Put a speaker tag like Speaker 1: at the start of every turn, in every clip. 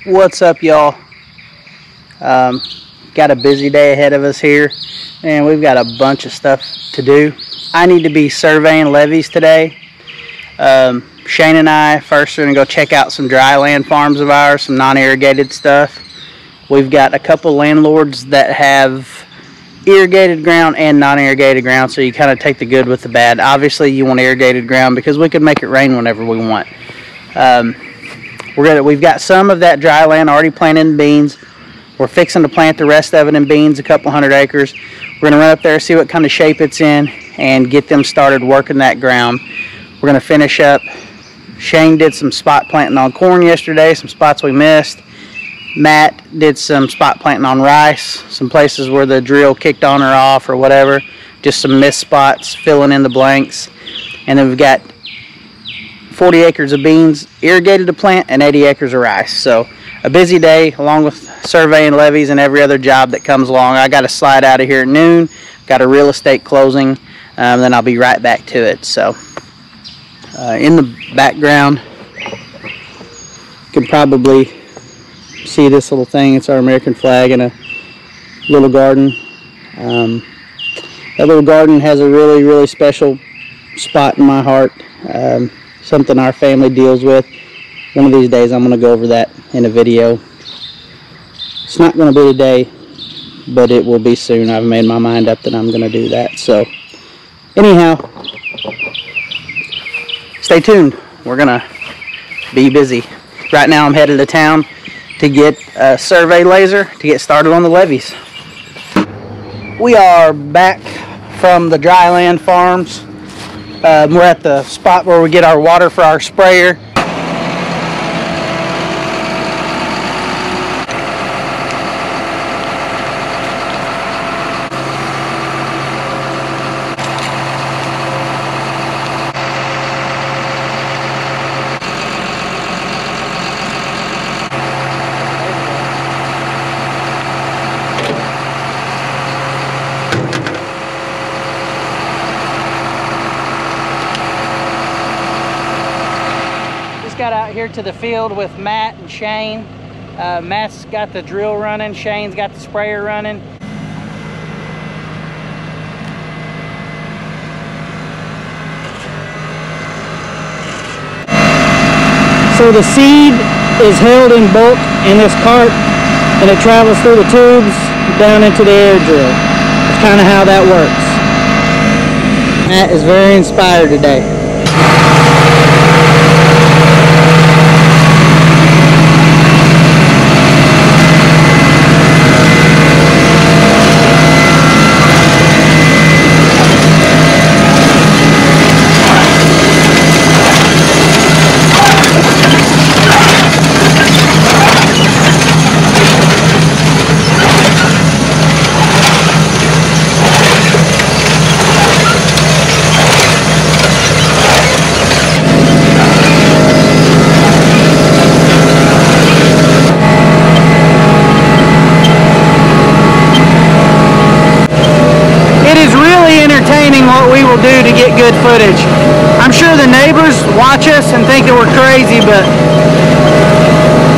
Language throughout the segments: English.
Speaker 1: What's up, y'all? Got a busy day ahead of us here, and we've got a bunch of stuff to do. I need to be surveying levees today. Shane and I first are going to go check out some dry land farms of ours, some non-irrigated stuff. We've got a couple landlords that have irrigated ground and non-irrigated ground, so you kind of take the good with the bad. Obviously you want irrigated ground because we can make it rain whenever we want. We've got some of that dry land already planted in beans. We're fixing to plant the rest of it in beans, a couple hundred acres. We're going to run up there, see what kind of shape it's in, and get them started working that ground. We're going to finish up. Shane did some spot planting on corn yesterday, some spots we missed. Matt did some spot planting on rice, some places where the drill kicked on or off or whatever. Just some missed spots, filling in the blanks. And then we've got 40 acres of beans irrigated to plant and 80 acres of rice. So a busy day along with surveying levees and every other job that comes along. I got to slide out of here at noon, got a real estate closing, then I'll be right back to it. So in the background you can probably see this little thing. It's our American flag in a little garden. That little garden has a really special spot in my heart. Something our family deals with. One of these days I'm going to go over that in a video. It's not going to be today, but it will be soon. I've made my mind up that I'm going to do that. So anyhow, stay tuned. We're going to be busy. Right now I'm headed to town to get a survey laser to get started on the levees. We are back from the dry land farms. We're at the spot where we get our water for our sprayer. Got out here to the field with Matt and Shane. Matt's got the drill running, Shane's got the sprayer running. So the seed is held in bulk in this cart and it travels through the tubes down into the air drill. That's kind of how that works. Matt is very inspired today. What we will do to get good footage. I'm sure the neighbors watch us and think that we're crazy, but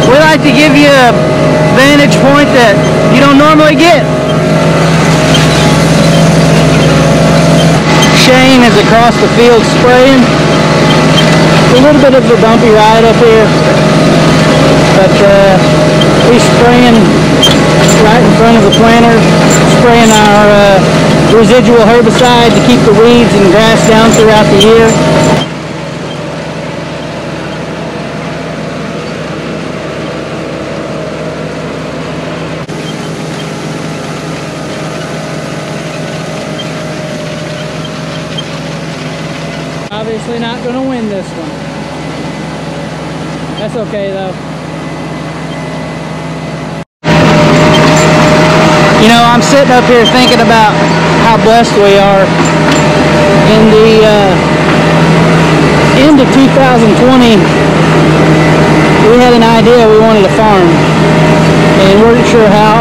Speaker 1: we like to give you a vantage point that you don't normally get. Shane is across the field spraying. It's a little bit of a bumpy ride up here, but he's spraying right in front of the planter, spraying our residual herbicide to keep the weeds and grass down throughout the year. Obviously not going to win this one. That's okay though. You know, I'm sitting up here thinking about how blessed we are. In the end of 2020, we had an idea we wanted a farm, and weren't sure how.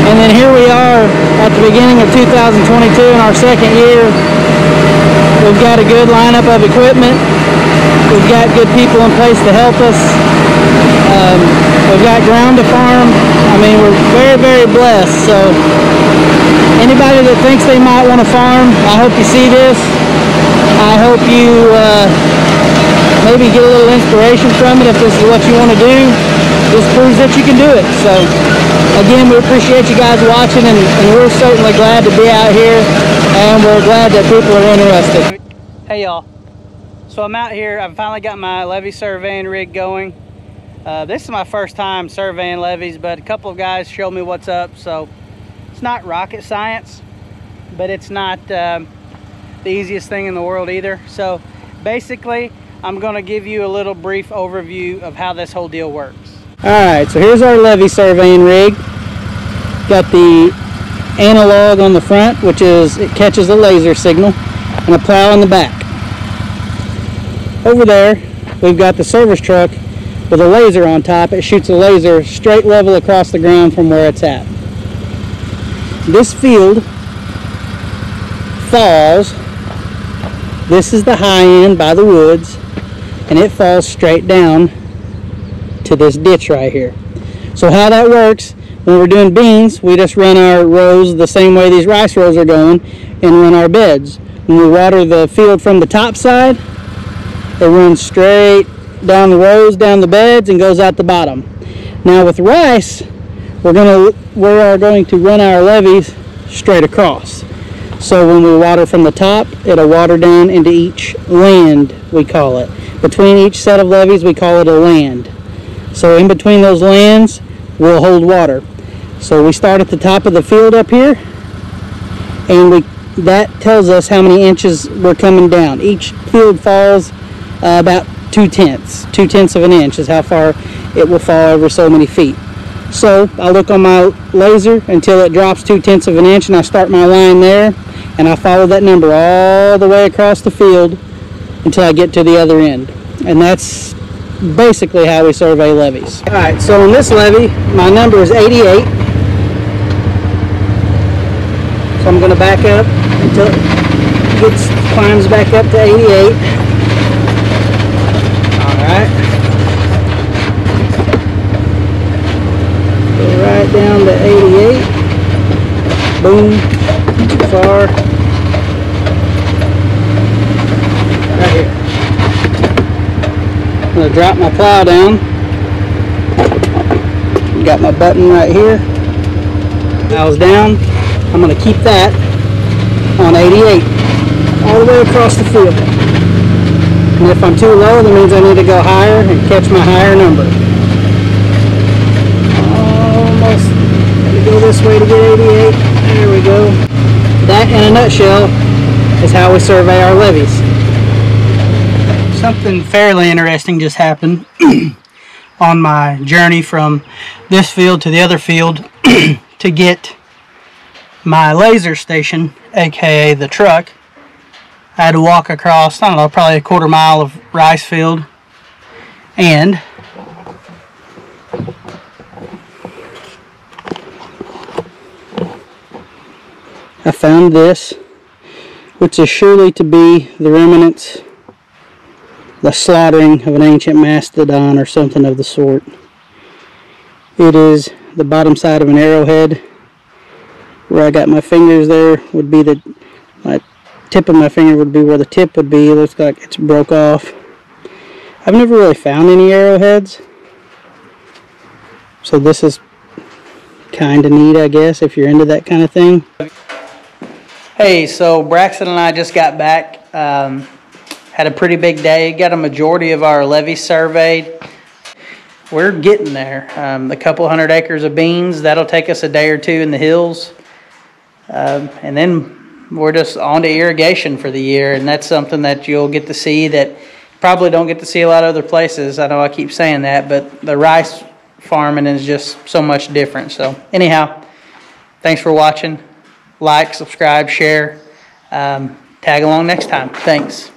Speaker 1: And then here we are at the beginning of 2022 in our second year. We've got a good lineup of equipment. We've got good people in place to help us. We've got ground to farm. I mean, we're very, very blessed. So anybody that thinks they might want to farm, I hope you see this. I hope you maybe get a little inspiration from it if this is what you want to do. This proves that you can do it. So again, we appreciate you guys watching, and we're certainly glad to be out here, and we're glad that people are interested. Hey y'all, so I'm out here. I've finally got my levee surveying rig going. This is my first time surveying levees, but a couple of guys showed me what's up. So it's not rocket science, but it's not the easiest thing in the world either. So basically, I'm going to give you a little brief overview of how this whole deal works. All right, so here's our levee surveying rig. Got the analog on the front, which is, it catches a laser signal, and a plow in the back. Over there, we've got the service truck with a laser on top. It shoots a laser straight level across the ground from where it's at. This field falls. This is the high end by the woods, and it falls straight down to this ditch right here. So how that works, when we're doing beans, we just run our rows the same way these rice rows are going and run our beds. When we water the field from the top side, it runs straight down the rows, down the beds, and goes out the bottom. Now with rice, we are going to run our levees straight across. So when we water from the top, it'll water down into each land, we call it. Between each set of levees, we call it a land. So in between those lands, we'll hold water. So we start at the top of the field up here, and that tells us how many inches we're coming down. Each field falls about 2/10 of an inch is how far it will fall over so many feet. So I look on my laser until it drops 2/10 of an inch, and I start my line there, and I follow that number all the way across the field until I get to the other end. And that's basically how we survey levees. All right, so on this levee, my number is 88. So I'm going to back up until it climbs back up to 88. All right. Go right down to 88. Boom. Too far. Right here. I'm going to drop my plow down. Got my button right here. Plow's down. I'm going to keep that on 88 all the way across the field. And if I'm too low, that means I need to go higher and catch my higher number. Almost. Got to go this way to get 88. There we go. That, in a nutshell, is how we survey our levees. Something fairly interesting just happened on my journey from this field to the other field to get my laser station, aka the truck. I had to walk across, I don't know, probably a quarter mile of rice field, and I found this, which is surely to be the remnants, the slaughtering of an ancient mastodon or something of the sort. It is the bottom side of an arrowhead. Where I got my fingers there would be my tip of my finger would be where the tip would be. It looks like it's broke off. I've never really found any arrowheads, so this is kind of neat, I guess, if you're into that kind of thing. Hey, so Braxton and I just got back. Had a pretty big day. Got a majority of our levees surveyed. We're getting there. A couple 100 acres of beans. That'll take us a day or two in the hills. And then we're just on to irrigation for the year, and that's something that you'll get to see that you probably don't get to see a lot of other places. I know I keep saying that, but the rice farming is just so much different. So anyhow, thanks for watching. Like, subscribe, share. Tag along next time. Thanks.